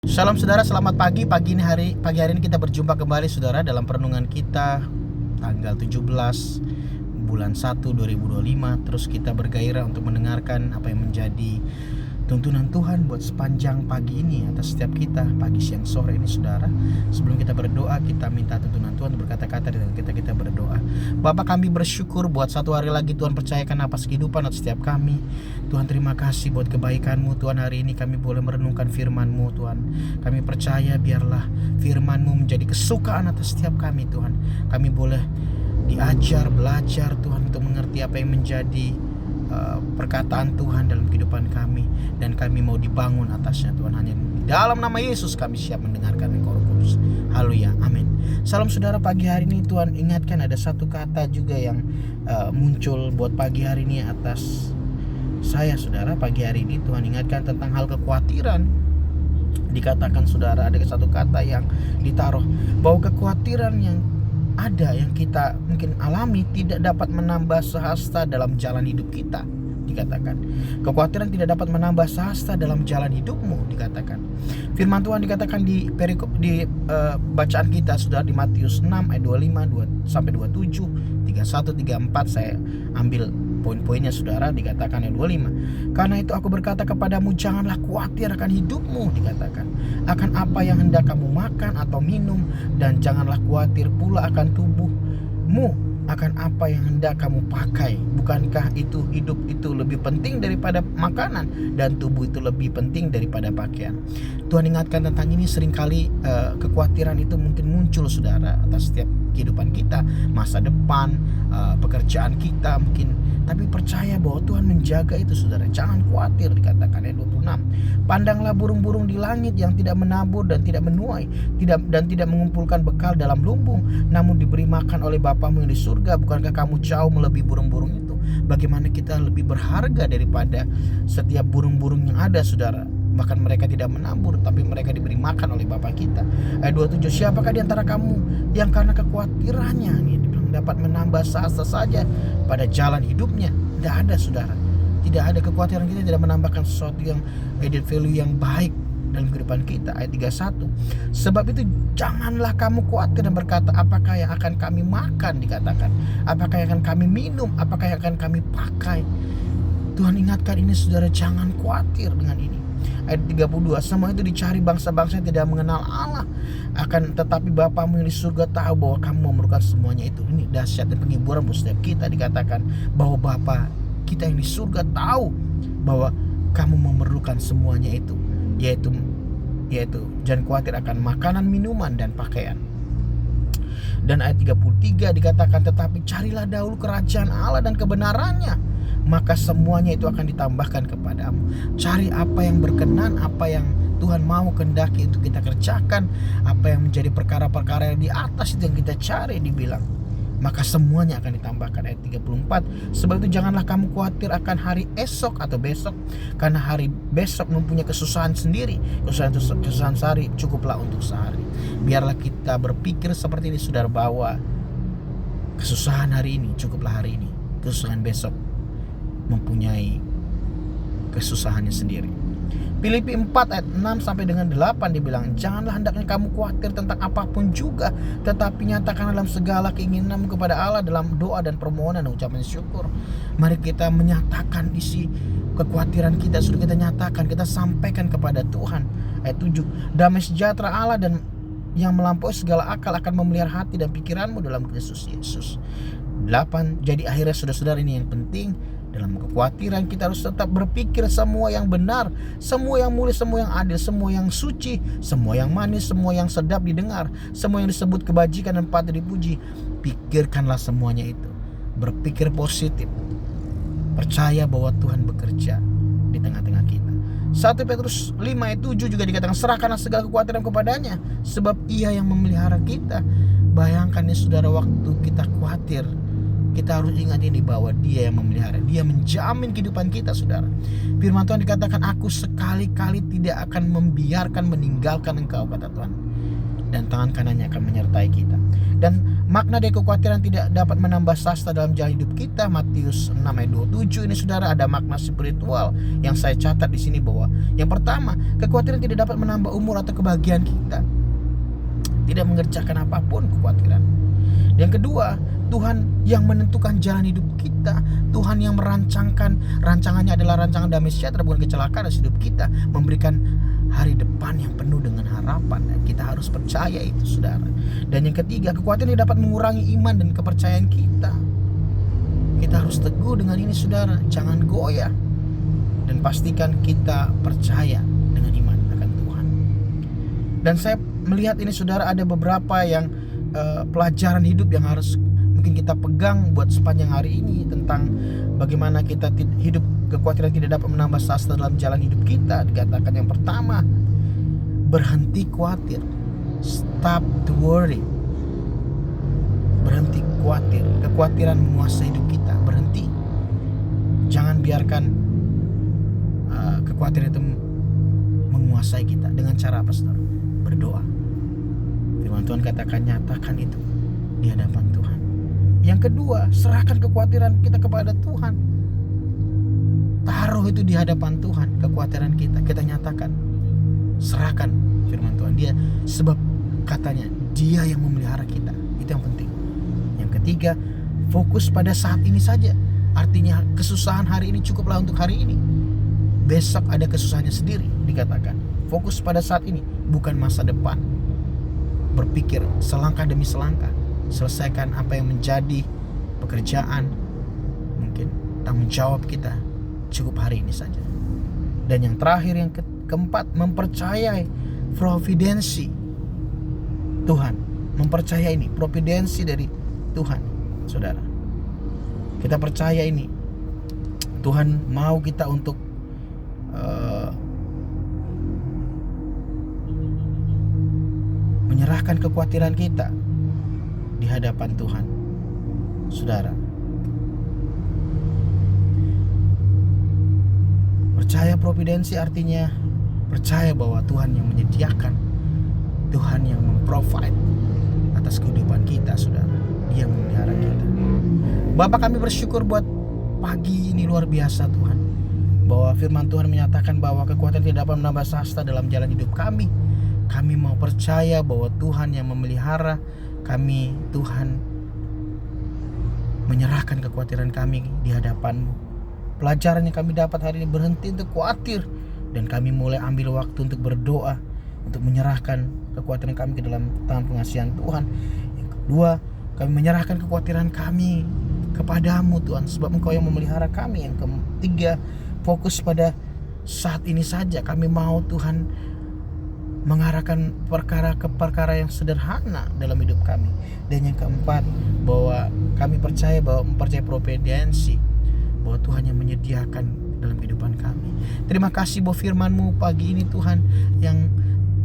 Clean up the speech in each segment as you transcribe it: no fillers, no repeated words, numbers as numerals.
Shalom saudara, selamat pagi. Pagi hari ini kita berjumpa kembali saudara dalam perenungan kita tanggal 17 bulan 1 2025. Terus kita bergairah untuk mendengarkan apa yang menjadi tuntunan Tuhan buat sepanjang pagi ini atas setiap kita, pagi, siang, sore ini saudara. Sebelum kita berdoa, kita minta tuntunan Tuhan berkata-kata dengan kita berdoa. Bapa, kami bersyukur buat satu hari lagi Tuhan percayakan napas kehidupan atas setiap kami. Tuhan, terima kasih buat kebaikan-Mu Tuhan. Hari ini kami boleh merenungkan firman-Mu Tuhan. Kami percaya biarlah firman-Mu menjadi kesukaan atas setiap kami Tuhan. Kami boleh diajar, belajar Tuhan untuk mengerti apa yang menjadi perkataan Tuhan dalam kehidupan kami, dan kami mau dibangun atasnya Tuhan. Hanya di dalam nama Yesus kami siap mendengarkan Engkau Roh Kudus. Haleluya, amin. Salam saudara, pagi hari ini Tuhan ingatkan ada satu kata juga yang muncul buat pagi hari ini atas saya saudara. Pagi hari ini Tuhan ingatkan tentang hal kekhawatiran. Dikatakan saudara, ada satu kata yang ditaruh bahwa kekhawatiran yang ada yang kita mungkin alami tidak dapat menambah sehasta dalam jalan hidup kita. Dikatakan kekhawatiran tidak dapat menambah sehasta dalam jalan hidupmu. Dikatakan firman Tuhan dikatakan di perikop di bacaan kita sudah di Matius 6 ayat 25 sampai 27, 31, 34. Saya ambil poin-poinnya saudara. Dikatakan ayat 25, karena itu aku berkata kepadamu, janganlah khawatir akan hidupmu. Dikatakan akan apa yang hendak kamu makan atau minum, dan janganlah khawatir pula akan tubuhmu, akan apa yang hendak kamu pakai. Bukankah itu hidup itu lebih penting daripada makanan, dan tubuh itu lebih penting daripada pakaian. Tuhan ingatkan tentang ini. Seringkali kekhawatiran itu mungkin muncul saudara atas setiap kehidupan kita, masa depan, pekerjaan kita mungkin. Tapi percaya bahwa Tuhan menjaga itu saudara. Jangan khawatir. Dikatakan ayat 26, pandanglah burung-burung di langit yang tidak menabur dan tidak menuai, dan tidak mengumpulkan bekal dalam lumbung, namun diberi makan oleh Bapamu yang di surga. Bukankah kamu jauh melebihi burung-burung itu? Bagaimana kita lebih berharga daripada setiap burung-burung yang ada saudara. Bahkan mereka tidak menabur, tapi mereka diberi makan oleh Bapa kita. Ayat 27, siapakah di antara kamu yang karena kekhawatirannya dapat menambah sehasta saja pada jalan hidupnya? Tidak ada saudara. Tidak ada. Kekhawatiran kita tidak menambahkan sesuatu yang added value yang baik dalam kehidupan kita. Ayat 31, sebab itu janganlah kamu khawatir dan berkata, apakah yang akan kami makan? Dikatakan apakah yang akan kami minum, apakah yang akan kami pakai. Tuhan ingatkan ini saudara, jangan khawatir dengan ini. Ayat 32, semua itu dicari bangsa-bangsa yang tidak mengenal Allah, akan tetapi Bapamu yang di surga tahu bahwa kamu memerlukan semuanya itu. Ini dahsyat dan penghiburan buat setiap kita. Dikatakan bahwa Bapa kita yang di surga tahu bahwa kamu memerlukan semuanya itu, yaitu jangan khawatir akan makanan, minuman, dan pakaian. Dan ayat 33 dikatakan, tetapi carilah dahulu kerajaan Allah dan kebenarannya, maka semuanya itu akan ditambahkan kepadamu. Cari apa yang berkenan, apa yang Tuhan mau kehendaki untuk kita kerjakan, apa yang menjadi perkara-perkara yang di atas itu yang kita cari. Dibilang maka semuanya akan ditambahkan. Ayat 34, sebab itu janganlah kamu khawatir akan hari esok atau besok, karena hari besok mempunyai kesusahan sendiri. Kesusahan sehari cukuplah untuk sehari. Biarlah kita berpikir seperti ini saudara, bahwa kesusahan hari ini cukuplah hari ini, kesusahan besok mempunyai kesusahannya sendiri. Filipi 4 ayat 6 sampai dengan 8 dibilang, janganlah hendaknya kamu khawatir tentang apapun juga, tetapi nyatakan dalam segala keinginanmu kepada Allah dalam doa dan permohonan dan ucapan syukur. Mari kita menyatakan isi kekhawatiran kita, sudah kita nyatakan, kita sampaikan kepada Tuhan. Ayat 7, damai sejahtera Allah dan yang melampaui segala akal akan memelihara hati dan pikiranmu dalam Kristus Yesus. 8, jadi akhirnya saudara-saudara, ini yang penting. Dalam kekhawatiran kita harus tetap berpikir semua yang benar, semua yang mulia, semua yang adil, semua yang suci, semua yang manis, semua yang sedap didengar, semua yang disebut kebajikan dan patut dipuji. Pikirkanlah semuanya itu. Berpikir positif. Percaya bahwa Tuhan bekerja di tengah-tengah kita. 1 Petrus 5 ayat 7 juga dikatakan, serahkanlah segala kekhawatiran kepadanya, sebab Ia yang memelihara kita. Bayangkan nih saudara, waktu kita khawatir, kita harus ingat ini, bahwa Dia yang memelihara, Dia menjamin kehidupan kita saudara. Firman Tuhan dikatakan, aku sekali-kali tidak akan membiarkan meninggalkan engkau, kata Tuhan. dan tangan kanannya akan menyertai kita. Dan makna dari kekhawatiran tidak dapat menambah sasta dalam jalan hidup kita. Matius 6 ayat 27 ini saudara, ada makna spiritual yang saya catat di sini, bahwa yang pertama, kekhawatiran tidak dapat menambah umur atau kebahagiaan kita. Tidak mengerjakan apapun kekhawatiran. Yang kedua, Tuhan yang menentukan jalan hidup kita. Tuhan yang merancangkan, rancangannya adalah rancangan damai sejahtera, bukan kecelakaan dalam hidup kita, memberikan hari depan yang penuh dengan harapan. Dan kita harus percaya itu saudara. Dan yang ketiga, kekhawatiran dapat mengurangi iman dan kepercayaan kita. Kita harus teguh dengan ini saudara, jangan goyah, dan pastikan kita percaya dengan iman akan Tuhan. Dan saya melihat ini saudara, ada beberapa yang pelajaran hidup yang harus mungkin kita pegang buat sepanjang hari ini, tentang bagaimana kita hidup kekhawatiran tidak dapat menambah sasta dalam jalan hidup kita. Dikatakan yang pertama, berhenti khawatir, stop to worry. Berhenti khawatir, kekhawatiran menguasai hidup kita, berhenti. Jangan biarkan kekhawatiran itu menguasai kita. Dengan cara apa saudara? Berdoa. Firman Tuhan katakan, nyatakan itu di hadapan Tuhan. Yang kedua, serahkan kekhawatiran kita kepada Tuhan. Taruh itu di hadapan Tuhan, kekhawatiran kita. Kita nyatakan, serahkan firman Tuhan. Dia, sebab katanya Dia yang memelihara kita. Itu yang penting. Yang ketiga, fokus pada saat ini saja. Artinya kesusahan hari ini cukuplah untuk hari ini. Besok ada kesusahannya sendiri, dikatakan. Fokus pada saat ini, bukan masa depan. Berpikir selangkah demi selangkah. Selesaikan apa yang menjadi pekerjaan, mungkin tanggung jawab kita, cukup hari ini saja. Dan yang terakhir, yang keempat, mempercayai providensi Tuhan. Mempercayai ini, providensi dari Tuhan, saudara. Kita percaya ini, Tuhan mau kita untuk menyerahkan kekhawatiran kita di hadapan Tuhan, saudara. Percaya providensi artinya percaya bahwa Tuhan yang menyediakan, Tuhan yang memprovide atas kehidupan kita, saudara. Dia yang memelihara kita. Bapak, kami bersyukur buat pagi ini luar biasa Tuhan, bahwa firman Tuhan menyatakan bahwa kekhawatiran tidak dapat menambah sasta dalam jalan hidup kami. Kami mau percaya bahwa Tuhan yang memelihara kami. Tuhan menyerahkan kekhawatiran kami di hadapan-Mu. Pelajaran yang kami dapat hari ini, berhenti untuk khawatir, dan kami mulai ambil waktu untuk berdoa, untuk menyerahkan kekhawatiran kami ke dalam tangan pengasihan Tuhan. Yang kedua, kami menyerahkan kekhawatiran kami kepada-Mu Tuhan, sebab Engkau yang memelihara kami. Yang ketiga, fokus pada saat ini saja. Kami mau Tuhan mengarahkan perkara ke perkara yang sederhana dalam hidup kami. Dan yang keempat, bahwa kami percaya bahwa mempercayai providensi, bahwa Tuhan yang menyediakan dalam kehidupan kami. Terima kasih bahwa firman-Mu pagi ini Tuhan, yang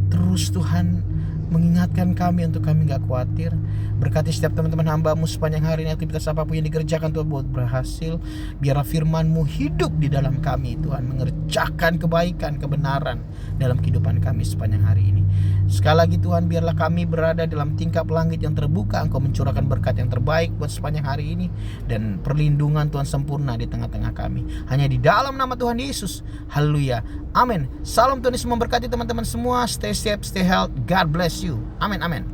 terus Tuhan mengingatkan kami untuk kami gak khawatir. Berkati setiap teman-teman hamba-Mu sepanjang hari ini, aktivitas apapun yang dikerjakan Tuhan buat berhasil. Biarlah firman-Mu hidup di dalam kami Tuhan, mengerjakan kebaikan, kebenaran dalam kehidupan kami sepanjang hari ini. Sekali lagi Tuhan, biarlah kami berada dalam tingkap langit yang terbuka. Engkau mencurahkan berkat yang terbaik buat sepanjang hari ini, dan perlindungan Tuhan sempurna di tengah-tengah kami. Hanya di dalam nama Tuhan Yesus. Haleluya. Amin. Salam Tuhan Yesus memberkati teman-teman semua. Stay safe, stay healthy. God bless you. Amin, amin.